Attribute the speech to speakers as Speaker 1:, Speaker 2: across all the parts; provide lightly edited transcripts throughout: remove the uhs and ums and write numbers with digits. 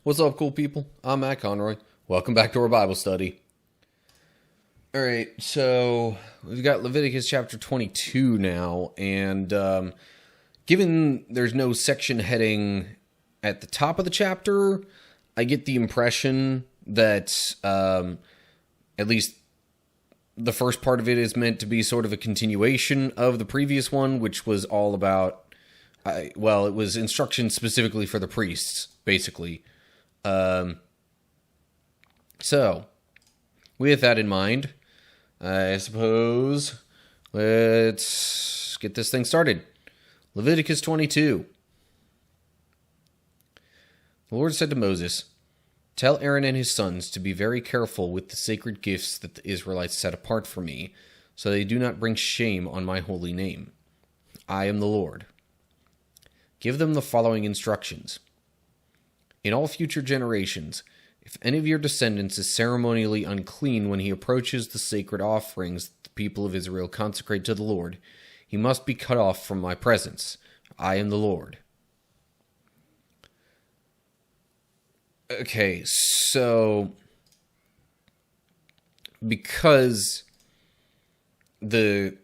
Speaker 1: What's up, cool people? I'm Matt Conroy. Welcome back to our Bible study. Alright, so we've got Leviticus chapter 22 now, and given there's no section heading at the top of the chapter, I get the impression that at least the first part of it is meant to be sort of a continuation of the previous one, which was all about, it was instructions specifically for the priests, basically. So, with that in mind, I suppose let's get this thing started. Leviticus 22. The Lord said to Moses, "Tell Aaron and his sons to be very careful with the sacred gifts that the Israelites set apart for me, so they do not bring shame on my holy name. I am the Lord. Give them the following instructions. In all future generations, if any of your descendants is ceremonially unclean when he approaches the sacred offerings the people of Israel consecrate to the Lord, he must be cut off from my presence. I am the Lord." Okay, so because the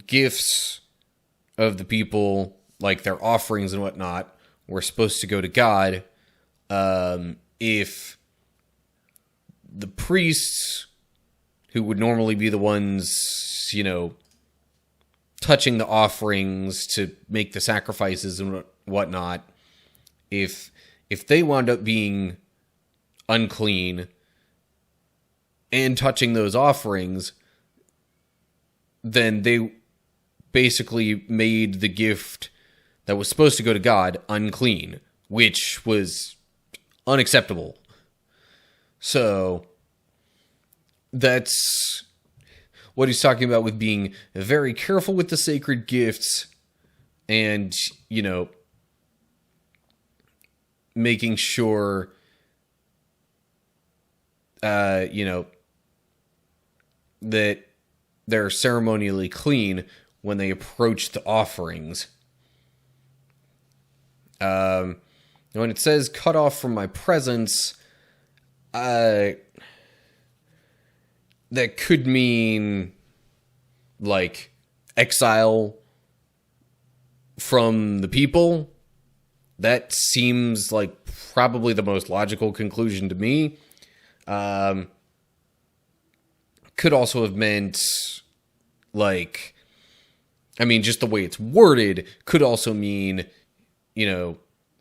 Speaker 1: gifts of the people, like their offerings and whatnot, were supposed to go to God, if the priests, who would normally be the ones, touching the offerings to make the sacrifices and whatnot, if they wound up being unclean and touching those offerings, then they basically made the gift that was supposed to go to God unclean, which was unacceptable. So that's what he's talking about with being very careful with the sacred gifts and, making sure, that they're ceremonially clean when they approach the offerings. When it says cut off from my presence, that could mean like exile from the people. That seems like probably the most logical conclusion to me. Could also have meant just the way it's worded could also mean,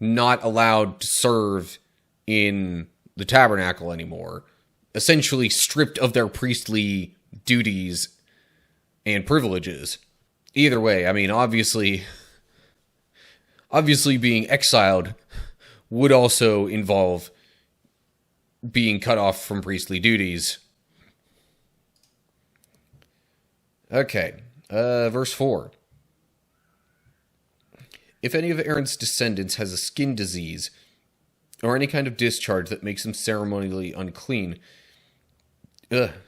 Speaker 1: not allowed to serve in the tabernacle anymore. Essentially stripped of their priestly duties and privileges. Either way, obviously being exiled would also involve being cut off from priestly duties. Okay, verse 4. If any of Aaron's descendants has a skin disease or any kind of discharge that makes him ceremonially unclean,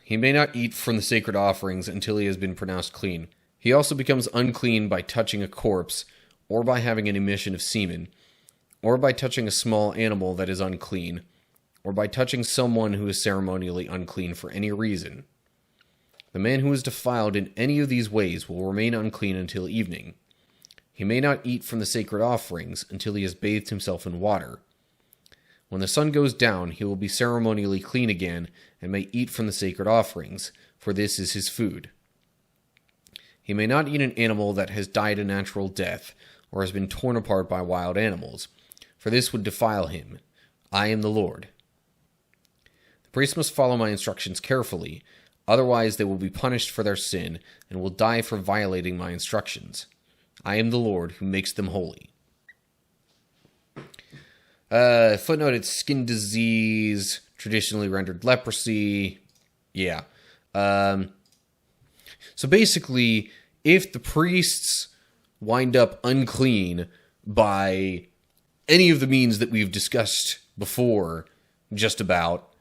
Speaker 1: he may not eat from the sacred offerings until he has been pronounced clean. He also becomes unclean by touching a corpse, or by having an emission of semen, or by touching a small animal that is unclean, or by touching someone who is ceremonially unclean for any reason. The man who is defiled in any of these ways will remain unclean until evening. He may not eat from the sacred offerings until he has bathed himself in water. When the sun goes down, he will be ceremonially clean again and may eat from the sacred offerings, for this is his food. He may not eat an animal that has died a natural death or has been torn apart by wild animals, for this would defile him. I am the Lord. The priests must follow my instructions carefully, otherwise they will be punished for their sin and will die for violating my instructions. I am the Lord who makes them holy. Footnote, it's skin disease, traditionally rendered leprosy. Yeah. So basically, if the priests wind up unclean by any of the means that we've discussed before, just about,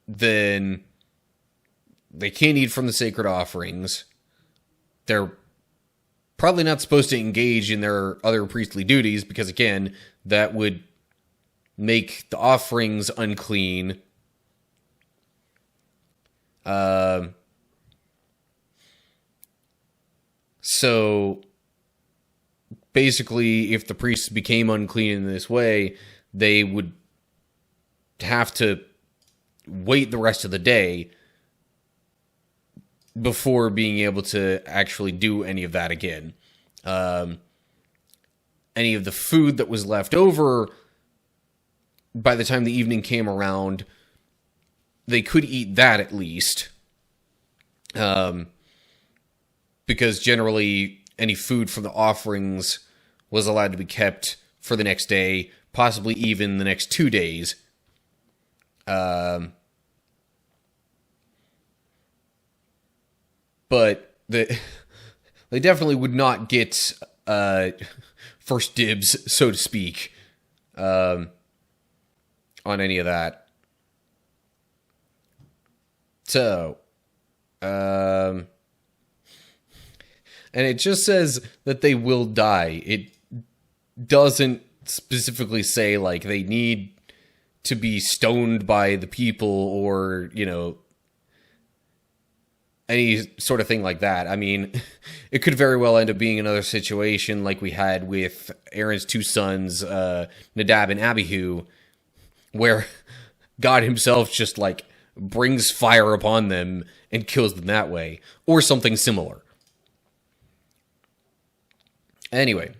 Speaker 1: then they can't eat from the sacred offerings. They're probably not supposed to engage in their other priestly duties because, again, that would make the offerings unclean. So basically, if the priests became unclean in this way, they would have to wait the rest of the day before being able to actually do any of that again. Any of the food that was left over, by the time the evening came around, they could eat that at least. Because generally any food from the offerings was allowed to be kept for the next day, possibly even the next 2 days. But they definitely would not get first dibs, so to speak, on any of that. So, and it just says that they will die. It doesn't specifically say, like, they need to be stoned by the people or, any sort of thing like that. I mean, it could very well end up being another situation like we had with Aaron's two sons, Nadab and Abihu, where God himself just, like, brings fire upon them and kills them that way, or something similar. Anyway,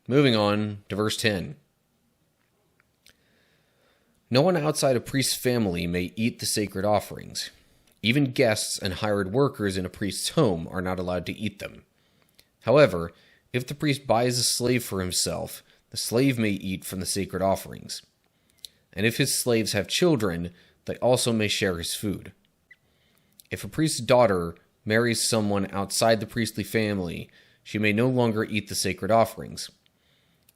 Speaker 1: moving on to verse 10. No one outside a priest's family may eat the sacred offerings. Even guests and hired workers in a priest's home are not allowed to eat them. However, if the priest buys a slave for himself, the slave may eat from the sacred offerings. And if his slaves have children, they also may share his food. If a priest's daughter marries someone outside the priestly family, she may no longer eat the sacred offerings.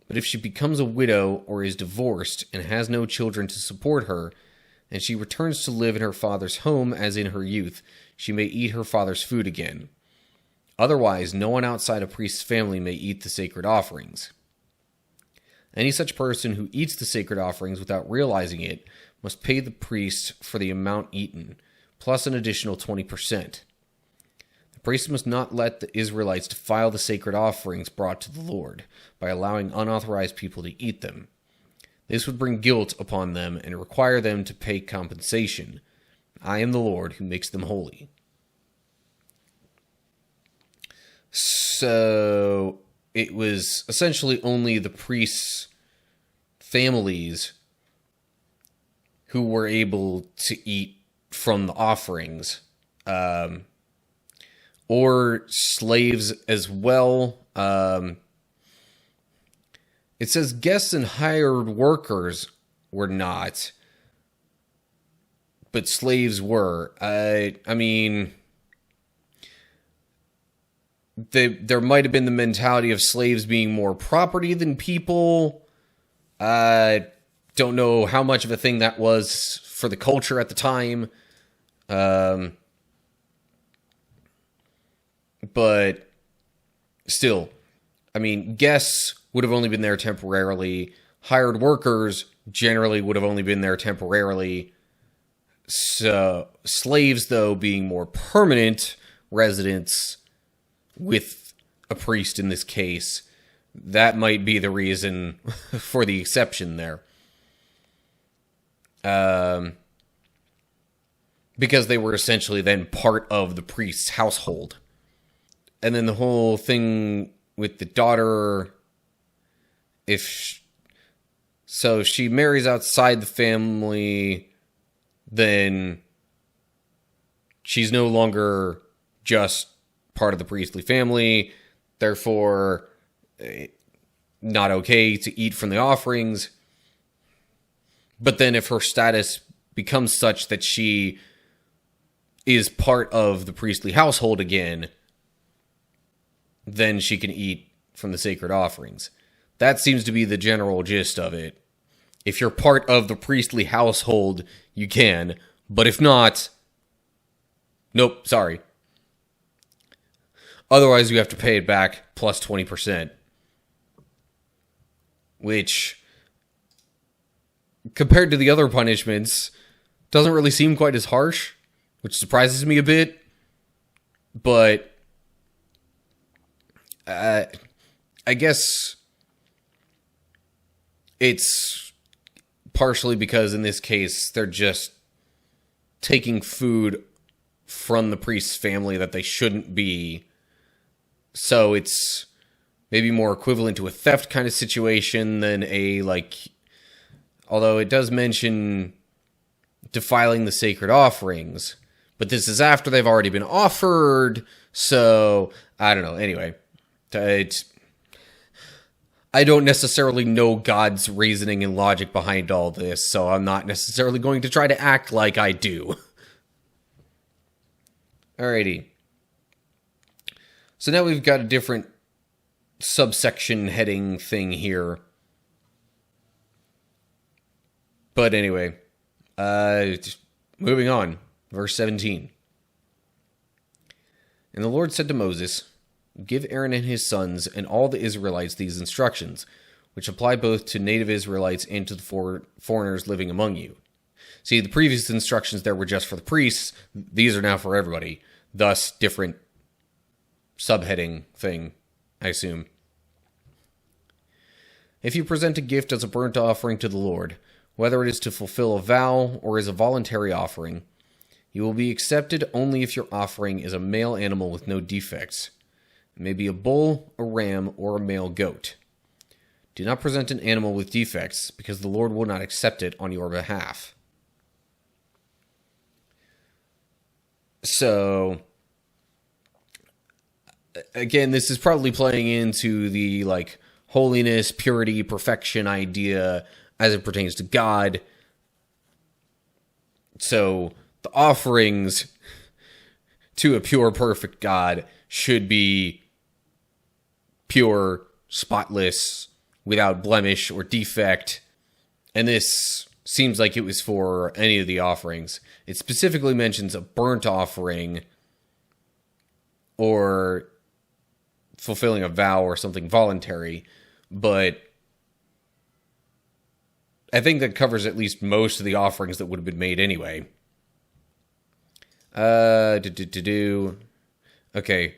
Speaker 1: But if she becomes a widow or is divorced and has no children to support her, and she returns to live in her father's home as in her youth, she may eat her father's food again. Otherwise, no one outside a priest's family may eat the sacred offerings. Any such person who eats the sacred offerings without realizing it must pay the priest for the amount eaten, plus an additional 20%. The priest must not let the Israelites defile the sacred offerings brought to the Lord by allowing unauthorized people to eat them. This would bring guilt upon them and require them to pay compensation. I am the Lord who makes them holy. So it was essentially only the priests' families who were able to eat from the offerings, or slaves as well. It says guests and hired workers were not, but slaves were. I mean, there might have been the mentality of slaves being more property than people. I don't know how much of a thing that was for the culture at the time. But still, I mean, guests would have only been there temporarily. Hired workers generally would have only been there temporarily. So slaves, though, being more permanent residents with a priest in this case, that might be the reason for the exception there. Because they were essentially then part of the priest's household. And then the whole thing with the daughter, if she marries outside the family, then she's no longer just part of the priestly family, therefore not okay to eat from the offerings. But then if her status becomes such that she is part of the priestly household again, then she can eat from the sacred offerings. That seems to be the general gist of it. If you're part of the priestly household, you can. But if not, nope, sorry. Otherwise, you have to pay it back plus 20%. Which, compared to the other punishments, doesn't really seem quite as harsh, which surprises me a bit. But I guess it's partially because in this case they're just taking food from the priest's family that they shouldn't be. So it's maybe more equivalent to a theft kind of situation than a, like, although it does mention defiling the sacred offerings, but this is after they've already been offered, so I don't know. Anyway, I don't necessarily know God's reasoning and logic behind all this, so I'm not necessarily going to try to act like I do. Alrighty. So now we've got a different subsection heading thing here. But anyway, moving on. Verse 17. And the Lord said to Moses, "Give Aaron and his sons and all the Israelites these instructions, which apply both to native Israelites and to the foreigners living among you." See, the previous instructions there were just for the priests. These are now for everybody. Thus, different subheading thing, I assume. If you present a gift as a burnt offering to the Lord, whether it is to fulfill a vow or is a voluntary offering, you will be accepted only if your offering is a male animal with no defects. It may be a bull, a ram, or a male goat. Do not present an animal with defects, because the Lord will not accept it on your behalf. So, again, this is probably playing into the, like, holiness, purity, perfection idea as it pertains to God. So, the offerings to a pure, perfect God should be pure, spotless, without blemish or defect. And this seems like it was for any of the offerings. It specifically mentions a burnt offering or fulfilling a vow or something voluntary, but I think that covers at least most of the offerings that would have been made anyway. Okay.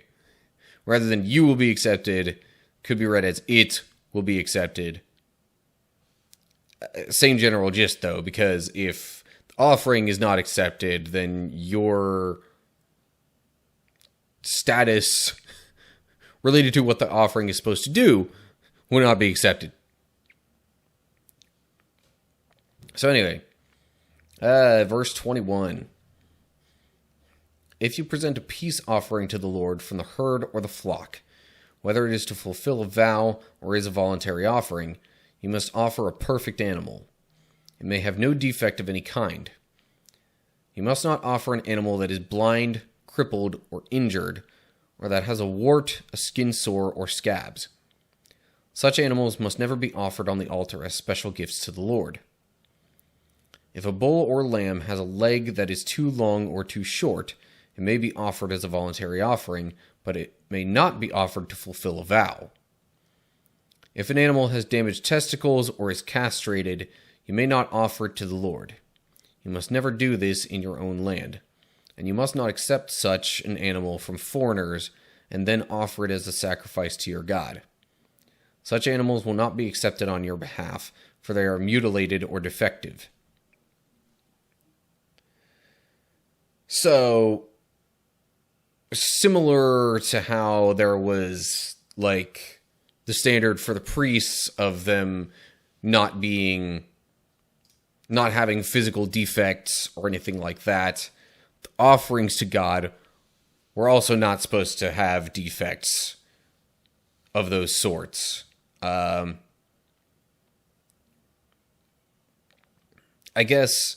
Speaker 1: Rather than "you will be accepted," could be read as "it will be accepted." Same general gist, though, because if the offering is not accepted, then your status related to what the offering is supposed to do will not be accepted. So anyway, verse 21. If you present a peace offering to the Lord from the herd or the flock, whether it is to fulfill a vow or is a voluntary offering, you must offer a perfect animal. It may have no defect of any kind. You must not offer an animal that is blind, crippled, or injured, or that has a wart, a skin sore, or scabs. Such animals must never be offered on the altar as special gifts to the Lord. If a bull or lamb has a leg that is too long or too short, it may be offered as a voluntary offering, but it may not be offered to fulfill a vow. If an animal has damaged testicles or is castrated, you may not offer it to the Lord. You must never do this in your own land, and you must not accept such an animal from foreigners and then offer it as a sacrifice to your God. Such animals will not be accepted on your behalf, for they are mutilated or defective. So, similar to how there was, like, the standard for the priests of them not having physical defects or anything like that, the offerings to God were also not supposed to have defects of those sorts. I guess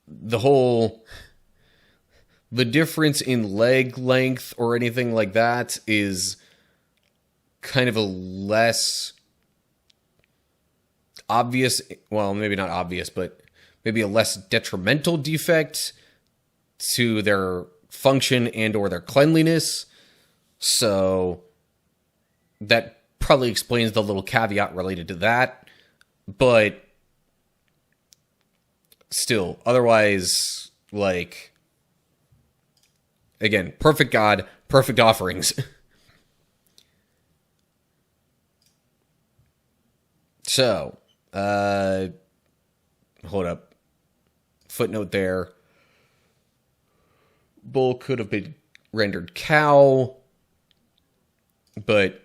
Speaker 1: the difference in leg length or anything like that is kind of a less obvious, well, maybe not obvious, but maybe a less detrimental defect to their function and or their cleanliness. So that probably explains the little caveat related to that. But still, otherwise, like, again, perfect God, perfect offerings. So, hold up. Footnote there. Bull could have been rendered cow. But,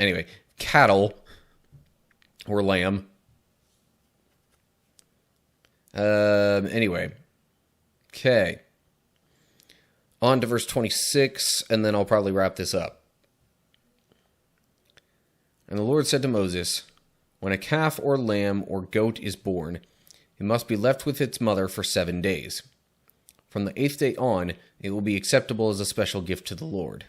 Speaker 1: anyway, cattle or lamb. Anyway. Okay. On to verse 26, and then I'll probably wrap this up. And the Lord said to Moses, when a calf or lamb or goat is born, it must be left with its mother for 7 days. From the 8th day on, it will be acceptable as a special gift to the Lord.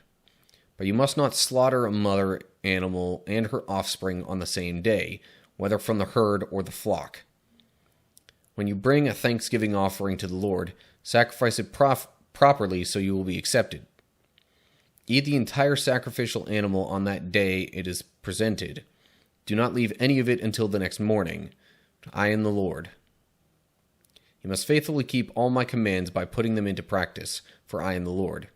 Speaker 1: But you must not slaughter a mother animal and her offspring on the same day, whether from the herd or the flock. When you bring a thanksgiving offering to the Lord, sacrifice it properly so you will be accepted. Eat the entire sacrificial animal on that day it is presented. Do not leave any of it until the next morning. I am the Lord. You must faithfully keep all my commands by putting them into practice, for I am the Lord.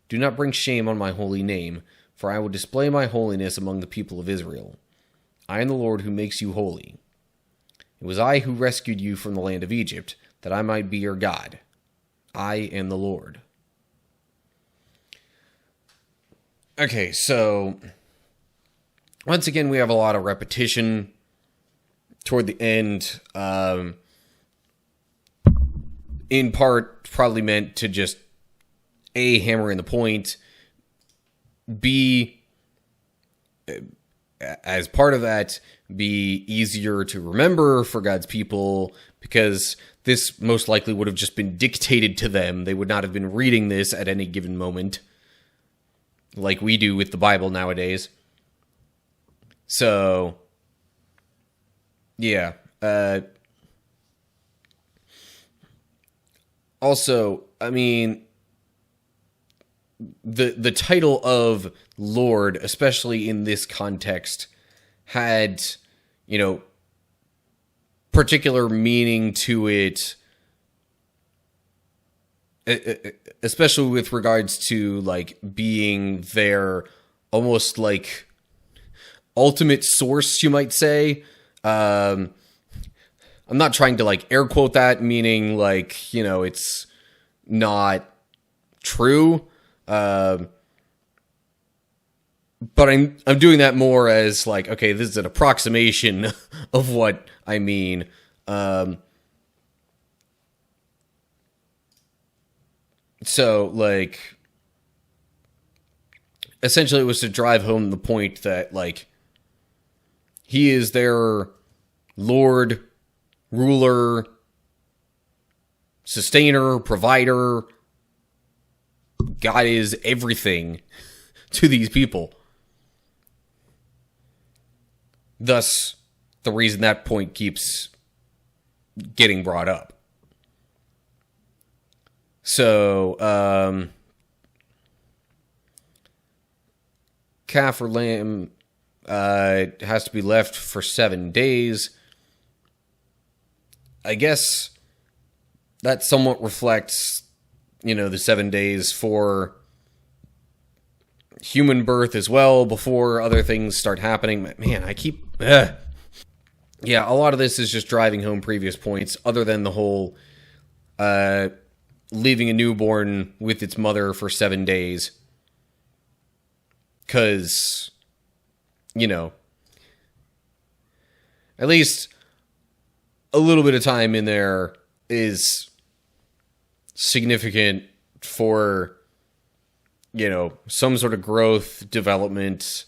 Speaker 1: Do not bring shame on my holy name, for I will display my holiness among the people of Israel. I am the Lord who makes you holy. It was I who rescued you from the land of Egypt, that I might be your God. I am the Lord. Okay, so once again, we have a lot of repetition toward the end. In part, probably meant to just A, hammer in the point, B, as part of that, be easier to remember for God's people, because this most likely would have just been dictated to them. They would not have been reading this at any given moment, like we do with the Bible nowadays. So, yeah. Also, I mean, the title of Lord, especially in this context, had, particular meaning to it, especially with regards to, like, being their almost, like, ultimate source, you might say. I'm not trying to, like, air quote that, meaning, like, it's not true. But I'm doing that more as, like, okay, this is an approximation of what I mean. So, like, essentially it was to drive home the point that, like, he is their Lord, ruler, sustainer, provider. God is everything to these people. Thus, the reason that point keeps getting brought up. So, calf or lamb has to be left for 7 days. I guess that somewhat reflects, the 7 days for human birth as well, before other things start happening. Man, I keep... Yeah, a lot of this is just driving home previous points, other than the whole leaving a newborn with its mother for 7 days. Because, at least a little bit of time in there is significant for, some sort of growth, development,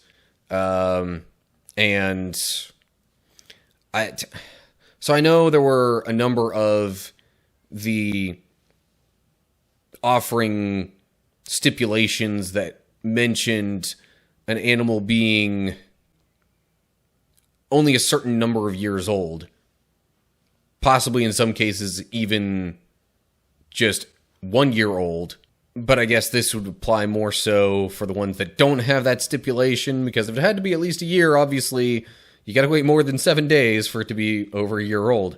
Speaker 1: and so I know there were a number of the offering stipulations that mentioned an animal being only a certain number of years old. Possibly in some cases even just 1 year old. But I guess this would apply more so for the ones that don't have that stipulation, because if it had to be at least a year, obviously you gotta wait more than 7 days for it to be over a year old.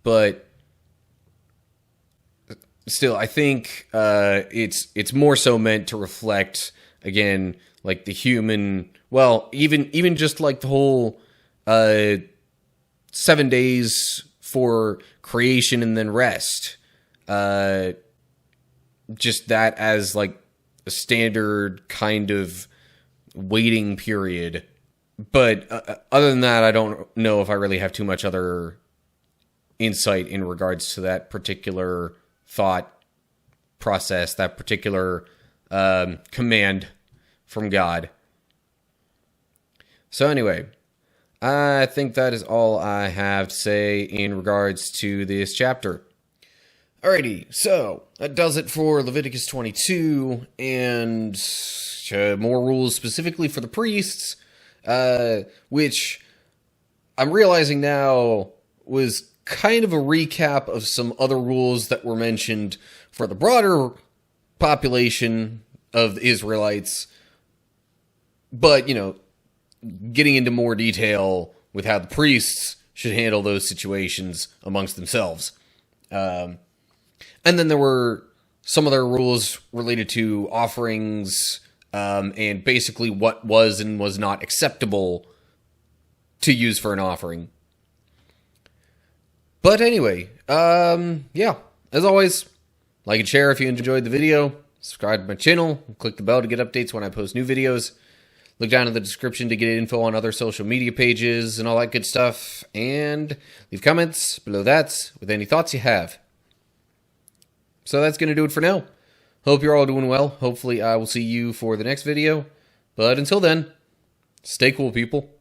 Speaker 1: But still, I think it's more so meant to reflect, again, like the human, well, even just like the whole 7 days for creation and then rest. Just that as like a standard kind of waiting period. But other than that, I don't know if I really have too much other insight in regards to that particular thought process, that particular command from God. So anyway, I think that is all I have to say in regards to this chapter. Alrighty, so that does it for Leviticus 22, and more rules specifically for the priests, which I'm realizing now was kind of a recap of some other rules that were mentioned for the broader population of the Israelites, but, getting into more detail with how the priests should handle those situations amongst themselves. And then there were some other rules related to offerings, and basically what was and was not acceptable to use for an offering. But anyway, yeah, as always, like and share if you enjoyed the video, subscribe to my channel, click the bell to get updates when I post new videos. Look down in the description to get info on other social media pages and all that good stuff, and leave comments below that with any thoughts you have. So that's going to do it for now. Hope you're all doing well. Hopefully I will see you for the next video. But until then, stay cool, people.